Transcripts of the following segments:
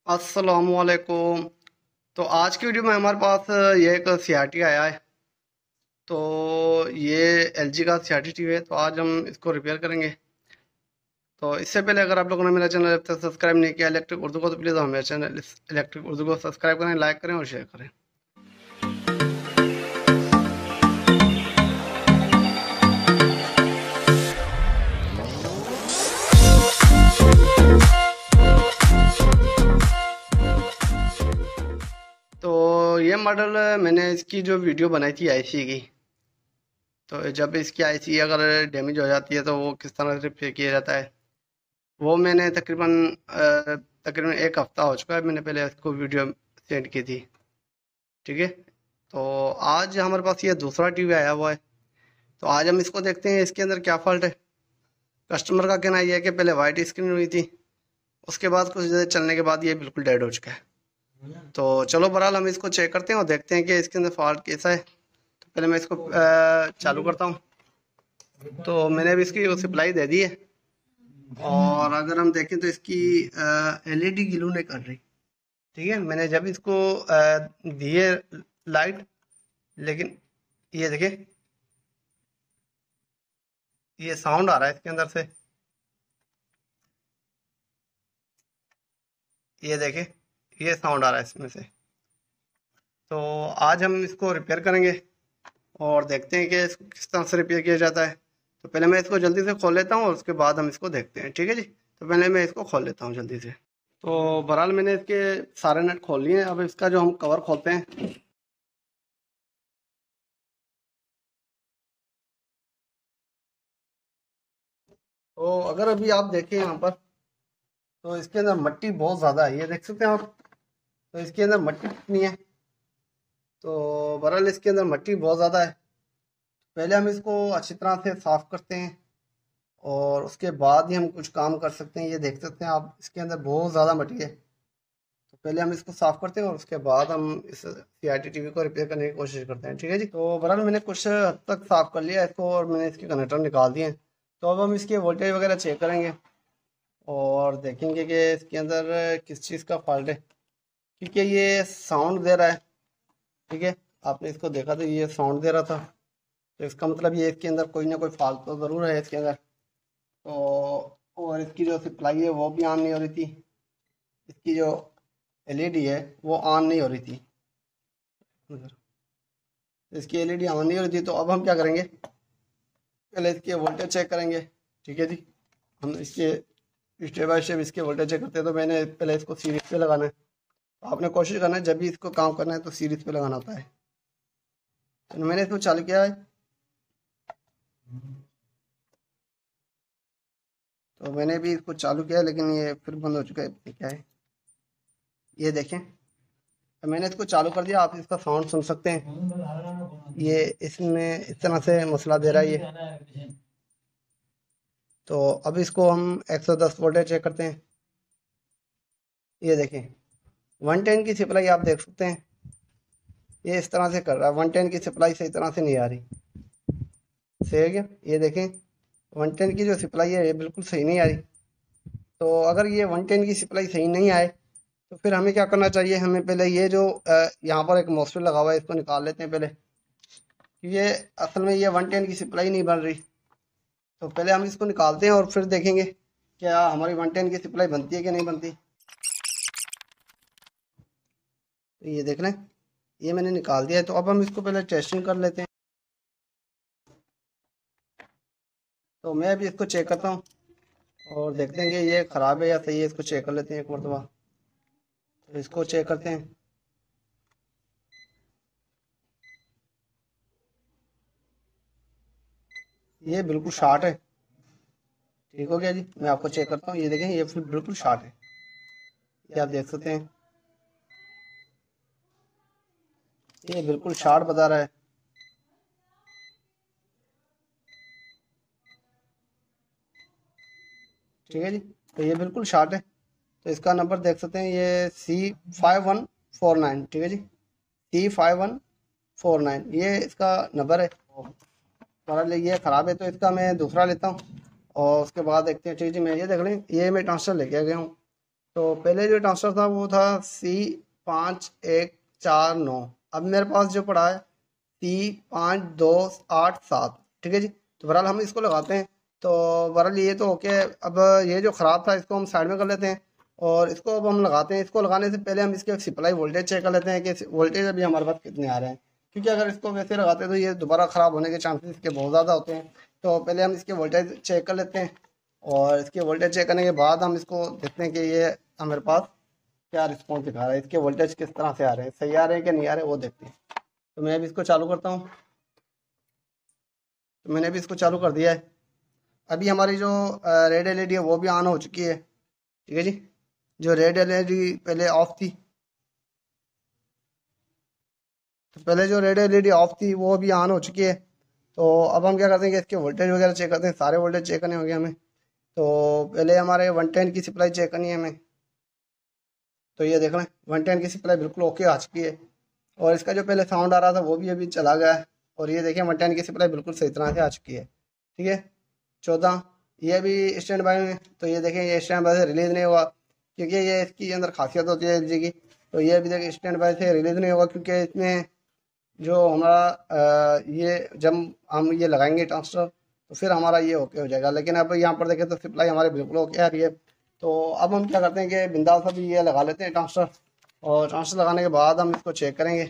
अस्सलामुअलैकुम। तो आज की वीडियो में हमारे पास ये एक सीआरटी आया है। तो ये एलजी का सीआरटी टीवी है। तो आज हम इसको रिपेयर करेंगे। तो इससे पहले अगर आप लोगों ने मेरा चैनल अब तक सब्सक्राइब नहीं किया इलेक्ट्रिक उर्दू को, तो प्लीज़ हमारे चैनल इलेक्ट्रिक उर्दू को सब्सक्राइब करें, लाइक करें और शेयर करें। तो ये मॉडल मैंने इसकी जो वीडियो बनाई थी आईसी की। तो जब इसकी आईसी अगर डैमेज हो जाती है तो वो किस तरह से रिपेयर किया जाता है, वो मैंने तकरीबन एक हफ्ता हो चुका है, मैंने पहले इसको वीडियो सेंड की थी। ठीक है। तो आज हमारे पास ये दूसरा टीवी आया हुआ है। तो आज हम इसको देखते हैं इसके अंदर क्या फॉल्ट है। कस्टमर का कहना यह है कि पहले वाइट स्क्रीन हुई थी, उसके बाद कुछ देर चलने के बाद ये बिल्कुल डेड हो चुका है। तो चलो बहरहाल हम इसको चेक करते हैं और देखते हैं कि इसके अंदर फॉल्ट कैसा है। तो पहले मैं इसको चालू करता हूँ। तो मैंने अभी इसकी सप्लाई दे दी है। और अगर हम देखें तो इसकी एलईडी ग्लो नहीं कर रही। ठीक है, मैंने जब इसको दी है लाइट, लेकिन ये देखिए, ये साउंड आ रहा है इसके अंदर से। ये देखें, ये साउंड आ रहा है इसमें से। तो आज हम इसको रिपेयर करेंगे और देखते हैं कि इसको किस तरह से रिपेयर किया जाता है। तो पहले मैं इसको जल्दी से खोल लेता हूँ और उसके बाद हम इसको देखते हैं। ठीक है जी। तो पहले मैं इसको खोल लेता हूँ जल्दी से। तो बहरहाल मैंने इसके सारे नट खोल लिए हैं। अब इसका जो हम कवर खोलते हैं। तो अगर अभी आप देखें यहाँ पर, तो इसके अंदर मिट्टी बहुत ज़्यादा है, ये देख सकते हैं आप। तो इसके अंदर मिट्टी कितनी है। तो बहरहाल इसके अंदर मिट्टी बहुत ज़्यादा है। पहले हम इसको अच्छी तरह से साफ़ करते हैं और उसके बाद ही हम कुछ काम कर सकते हैं। ये देख सकते हैं आप, इसके अंदर बहुत ज़्यादा मिट्टी है। तो पहले हम इसको साफ़ करते हैं और उसके बाद हम इस सीआरटी टीवी को रिपेयर करने की कोशिश करते हैं। ठीक है जी। तो बहरहाल मैंने कुछ हद तक साफ़ कर लिया है इसको और मैंने इसके कनेक्टर निकाल दिए हैं। तो अब हम इसके वोल्टेज वगैरह चेक करेंगे और देखेंगे कि इसके अंदर किस चीज़ का फॉल्ट है, क्योंकि ये साउंड दे रहा है। ठीक है, आपने इसको देखा तो ये साउंड दे रहा था। तो इसका मतलब ये इसके अंदर कोई ना कोई फॉल्ट तो ज़रूर है इसके अंदर। तो और इसकी जो सप्लाई है वो भी ऑन नहीं हो रही थी। इसकी जो एलईडी है वो ऑन नहीं हो रही थी। तो इसकी एलईडी ऑन नहीं हो रही थी। तो अब हम क्या करेंगे, पहले इसके वोल्टेज चेक करेंगे। ठीक है जी। हम इसके स्टेप बाय स्टेप इसके वोल्टेज चेक करते हैं। तो मैंने पहले इसको सीरीज पे लगाना है। तो आपने कोशिश करना है जब भी इसको काम करना है तो सीरीज पे लगाना होता है। तो मैंने इसको चालू किया है। तो मैंने भी इसको चालू किया लेकिन ये फिर बंद हो चुका है, क्या है ये देखें। तो मैंने इसको चालू कर दिया, आप इसका साउंड सुन सकते हैं। ये इसमें इस तरह से मसला दे रहा है ये। तो अब इसको हम 110 वोल्टेज चेक करते हैं। ये देखें, 110 की सप्लाई आप देख सकते हैं, ये इस तरह से कर रहा है। 110 की सप्लाई सही तरह से नहीं आ रही। सही है क्या, ये देखें 110 की जो सप्लाई है ये बिल्कुल सही नहीं आ रही। तो अगर ये 110 की सप्लाई सही नहीं आए तो फिर हमें क्या करना चाहिए, हमें पहले ये जो यहाँ पर एक मॉसफेट लगा हुआ है इसको निकाल लेते हैं पहले। ये असल में ये 110 की सप्लाई नहीं बन रही। तो पहले हम इसको निकालते हैं और फिर देखेंगे क्या हमारी 110 की सप्लाई बनती है कि नहीं बनती। तो ये देख लें, ये मैंने निकाल दिया है। तो अब हम इसको पहले टेस्टिंग कर लेते हैं। तो मैं अभी इसको चेक करता हूँ और देखते हैं कि ये ख़राब है या सही है। इसको चेक कर लेते हैं एक मरतबा। तो इसको चेक करते हैं। ये बिल्कुल शार्ट है। ठीक हो गया जी, मैं आपको चेक करता हूँ। ये देखें, ये फिर बिल्कुल शार्ट है, ये आप देख सकते हैं। ये बिल्कुल शार्ट बता रहा है। ठीक है जी। तो ये बिल्कुल शार्ट है। तो इसका नंबर देख सकते हैं, ये C5149। ठीक है जी, C5149 ये इसका नंबर है। हमारा ये ख़राब है तो इसका मैं दूसरा लेता हूँ और उसके बाद देखते हैं। ठीक है जी, मैं ये देख लें, ये मैं ट्रांसफर लेके आ गया हूँ। तो पहले जो ट्रांसफर था वो था C5149। अब मेरे पास जो पड़ा है C5287। ठीक है जी। तो बहरहाल हम इसको लगाते हैं। तो बहरहाल ये तो ओके। अब ये जो ख़राब था इसको हम साइड में कर लेते हैं और इसको अब हम लगाते हैं। इसको लगाने से पहले हम इसके सप्लाई वोल्टेज चेक कर लेते हैं कि वोल्टेज अभी हमारे पास कितने आ रहे हैं, क्योंकि अगर इसको वैसे लगाते हैं तो ये दोबारा ख़राब होने के चांसेस इसके बहुत ज़्यादा होते हैं। तो पहले हम इसके वोल्टेज चेक कर लेते हैं और इसके वोल्टेज चेक करने के बाद हम इसको देखते हैं कि ये हमारे पास क्या रिस्पॉन्स दिखा रहा है, इसके वोल्टेज किस तरह से आ रहे हैं, सही आ रहे हैं कि नहीं आ रहे वो देखते हैं। तो मैं अभी इसको चालू करता हूँ। तो मैंने अभी इसको चालू कर दिया है। अभी हमारी जो रेड एलईडी है वो भी ऑन हो चुकी है। ठीक है जी। जो रेड एलईडी पहले ऑफ थी, तो पहले जो रेड एलईडी ऑफ थी वो भी ऑन हो चुकी है। तो अब हम क्या करते हैं कि इसके वोल्टेज वगैरह चेक करते हैं। सारे वोल्टेज चेक करने होंगे हमें। तो पहले हमारे 110 की सप्लाई चेक करनी है हमें। तो ये देख लें 110 की सप्लाई बिल्कुल ओके आ चुकी है और इसका जो पहले साउंड आ रहा था वो भी अभी चला गया है। और ये देखिए 110 की सप्लाई बिल्कुल सही तरह से आ चुकी है। ठीक है। 14 ये भी स्टैंड बाय में। तो ये देखें ये स्टैंड बाय से रिलीज़ नहीं हुआ, क्योंकि ये इसकी अंदर खासियत होती है एलजी की। तो ये अभी तक स्टैंड बाय से रिलीज़ नहीं होगा, क्योंकि इसमें जो हमारा ये जब हम ये लगाएंगे ट्रांसफर तो फिर हमारा ये ओके हो जाएगा। लेकिन अब यहाँ पर देखें तो सप्लाई हमारे बिल्कुल ओके आ रही है। तो अब हम क्या करते हैं कि बिंदास अभी ये लगा लेते हैं ट्रांसफर, और ट्रांसफर लगाने के बाद हम इसको चेक करेंगे।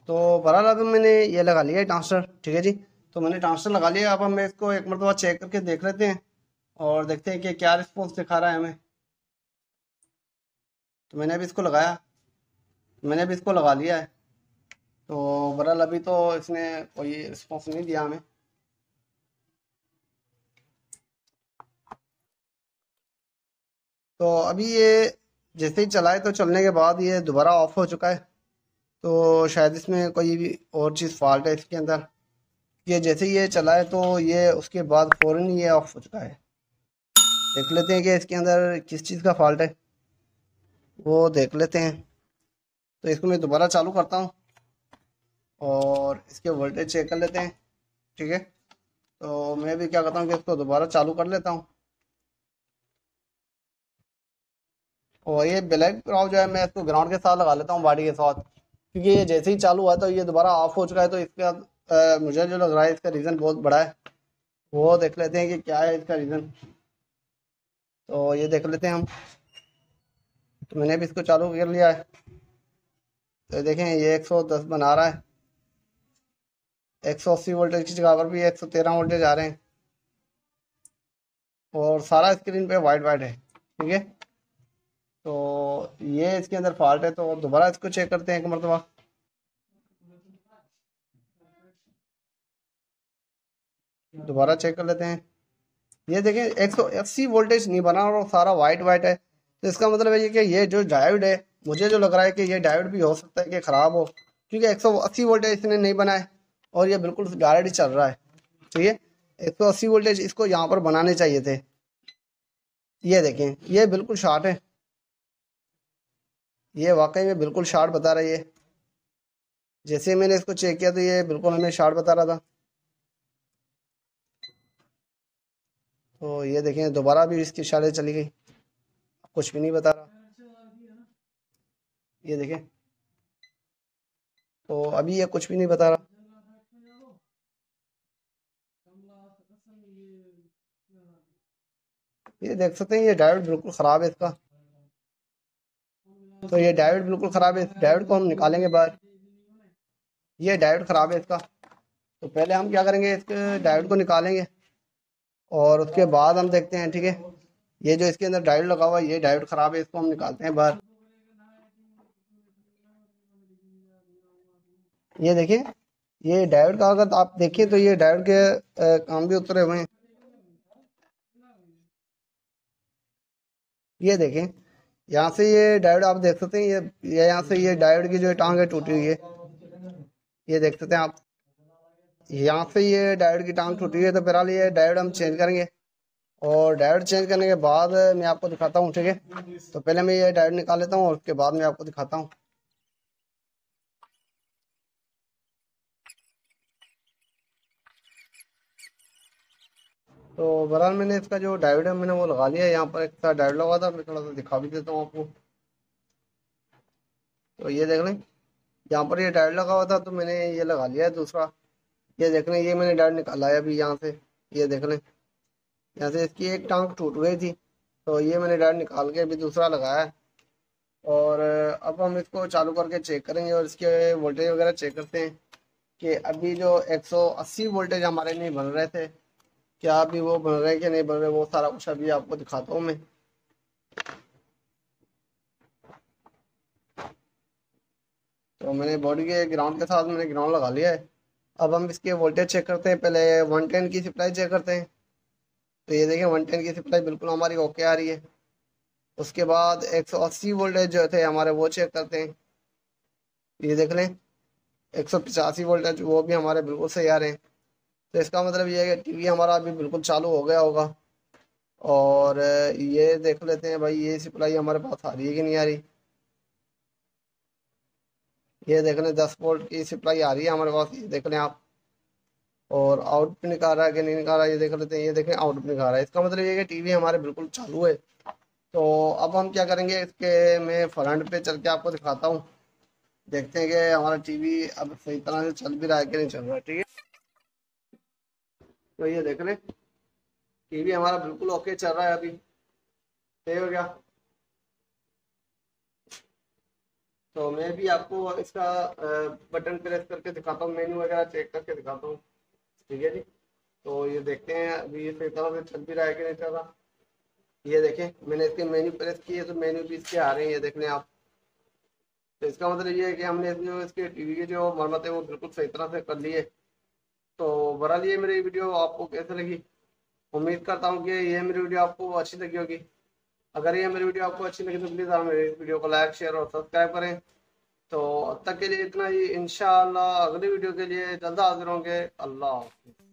तो बहरहाल अब मैंने ये लगा लिया है ट्रांसफर। ठीक है जी। तो मैंने ट्रांसफर लगा लिया। अब हम इसको एक मरतबा चेक करके देख लेते हैं और देखते हैं कि क्या रिस्पॉन्स दिखा रहा है हमें। तो मैंने अभी इसको लगा लिया है। तो बहरहाल अभी तो इसने कोई रिस्पॉन्स नहीं दिया हमें। तो अभी ये जैसे ही चलाए तो चलने के बाद ये दोबारा ऑफ हो चुका है। तो शायद इसमें कोई भी और चीज़ फॉल्ट है इसके अंदर। ये जैसे ही ये चलाए तो ये उसके बाद फ़ौरन ये ऑफ हो चुका है। देख लेते हैं कि इसके अंदर किस चीज़ का फॉल्ट है, वो देख लेते हैं। तो इसको मैं दोबारा चालू करता हूँ और इसके वोल्टेज चेक कर लेते हैं। ठीक है। तो मैं भी क्या करता हूँ कि इसको दोबारा चालू कर लेता हूँ। और ये ब्लैक ग्राउंड जो है मैं इसको ग्राउंड के साथ लगा लेता हूँ, बॉडी के साथ, क्योंकि ये जैसे ही चालू हुआ तो ये दोबारा ऑफ हो चुका है। तो इसका मुझे जो लग रहा है इसका रीज़न बहुत बड़ा है। वो देख लेते हैं कि क्या है इसका रीज़न। तो ये देख लेते हैं हम। तो मैंने भी इसको चालू कर लिया है। तो देखें ये 110 बना रहा है। 180 वोल्टेज की जगह पर भी 113 वोल्टेज आ रहे हैं और सारा स्क्रीन पे वाइट वाइट है। ठीक है। तो ये इसके अंदर फॉल्ट है। तो दोबारा इसको चेक करते हैं एक मरतबा। दोबारा चेक कर लेते हैं। ये देखें 180 वोल्टेज नहीं बना और सारा वाइट वाइट है। तो इसका मतलब है कि ये जो डायोड है, मुझे जो लग रहा है कि ये डायोड भी हो सकता है कि ख़राब हो, क्योंकि 180 वोल्टेज इसने नहीं बनाए और ये बिल्कुल डायरेक्ट ही चल रहा है। तो ये 180 वोल्टेज इसको यहाँ पर बनाने चाहिए थे। ये देखें ये बिल्कुल शॉर्ट है। ये वाकई में बिल्कुल शॉर्ट बता रही है। जैसे मैंने इसको चेक किया तो ये बिल्कुल हमें शॉर्ट बता रहा था। तो ये देखें दोबारा भी इसकी इशारे चली गई, कुछ भी नहीं बता रहा। ये देखें तो अभी ये कुछ भी नहीं बता रहा। ये देख सकते हैं ये डायोड बिल्कुल ख़राब है इसका। तो ये डायोड बिल्कुल ख़राब है। इस डायोड को हम निकालेंगे बाहर। ये डायोड ख़राब है इसका। तो पहले हम क्या करेंगे, इसके डायोड को निकालेंगे और उसके बाद हम देखते हैं। ठीक है। ये जो इसके अंदर डायोड लगा हुआ है ये डायोड ख़राब है, इसको हम निकालते हैं बाहर। ये देखिए ये डायोड का अगर आप देखें तो ये डायोड के काम भी उतरे हुए हैं। ये देखें यहाँ से ये डायोड आप देख सकते हैं। ये यहाँ से ये डायोड की जो टांग है टूटी हुई है। ये देख सकते हैं आप, यहाँ से ये डायोड की टांग टूटी हुई है। तो फिलहाल ये डायोड हम चेंज करेंगे और डायोड चेंज करने के बाद मैं आपको दिखाता हूँ। ठीक है। तो पहले मैं ये डायोड निकाल लेता हूँ और उसके बाद मैं आपको दिखाता हूँ। तो बहरहाल मैंने इसका जो डायोड है मैंने वो लगा लिया है। यहाँ पर एक साथ डायोड लगा था, मैं थोड़ा सा दिखा भी देता हूँ आपको। तो ये देख लें, यहाँ पर ये डायोड लगा हुआ था तो मैंने ये लगा लिया है दूसरा। ये देख लें, ये मैंने डायोड निकाला है अभी यहाँ से। ये देख लें, यहाँ से इसकी एक टांग टूट गई थी, तो ये मैंने डायोड निकाल के अभी दूसरा लगाया है। और अब हम इसको चालू करके चेक करेंगे और इसके वोल्टेज वगैरह चेक करते हैं कि अभी जो 180 वोल्टेज हमारे नहीं बन रहे थे, क्या अभी वो बन रहे हैं कि नहीं बन रहे, वो सारा कुछ अभी आपको दिखाता हूँ मैं। तो मैंने बॉडी के ग्राउंड के साथ मैंने ग्राउंड लगा लिया है। अब हम इसके वोल्टेज चेक करते हैं। पहले 110 की सप्लाई चेक करते हैं। तो ये देखें, 110 की सप्लाई बिल्कुल हमारी ओके आ रही है। उसके बाद 180 वोल्टेज जो थे हमारे वो चेक करते हैं। ये देख लें, 185 वोल्टेज वो भी हमारे बिल्कुल सही आ रहे हैं। तो इसका मतलब ये है कि टीवी हमारा अभी बिल्कुल चालू हो गया होगा। और ये देख लेते हैं भाई, ये सप्लाई हमारे पास आ रही है कि नहीं आ रही। ये देख लें, 10 वोल्ट की सप्लाई आ रही है हमारे पास, ये देख लें आप। और आउटपुट निकाल रहा है कि नहीं निकाल रहा है, ये देख लेते हैं। ये देखें, आउटपुट निकाल रहा है। इसका मतलब ये है कि टीवी हमारे बिल्कुल चालू है। तो अब हम क्या करेंगे, इसके मैं फ्रंट पे चल के आपको दिखाता हूँ। देखते हैं कि हमारा टीवी अब सही तरह से चल भी रहा है कि नहीं चल रहा है। ठीक है, तो ये देख लें, टीवी हमारा बिल्कुल ओके चल रहा है अभी। सही हो गया। तो मैं भी आपको इसका बटन प्रेस करके दिखाता हूँ, मेन्यू वगैरह चेक करके दिखाता हूँ। ठीक है जी। तो ये देखते हैं अभी ये सही तरह से चल भी रहा है कि नहीं चल रहा। ये देखें, मैंने इसके मेन्यू प्रेस किए तो मेन्यू भी इसके आ रहे हैं, ये देख लें आप। तो इसका मतलब ये है कि हमने जो इसके टीवी की जो मरम्मत है वो बिल्कुल सही तरह से कर ली है। तो बहरहाल ये मेरी वीडियो आपको कैसे लगी, उम्मीद करता हूँ कि ये मेरी वीडियो आपको अच्छी लगी होगी। अगर ये मेरी वीडियो आपको अच्छी लगी तो प्लीज़ आप मेरी वीडियो को लाइक शेयर और सब्सक्राइब करें। तो अब तक के लिए इतना ही। इंशाअल्लाह अगली वीडियो के लिए जल्द हाजिर होंगे। अल्लाह हाफिज़।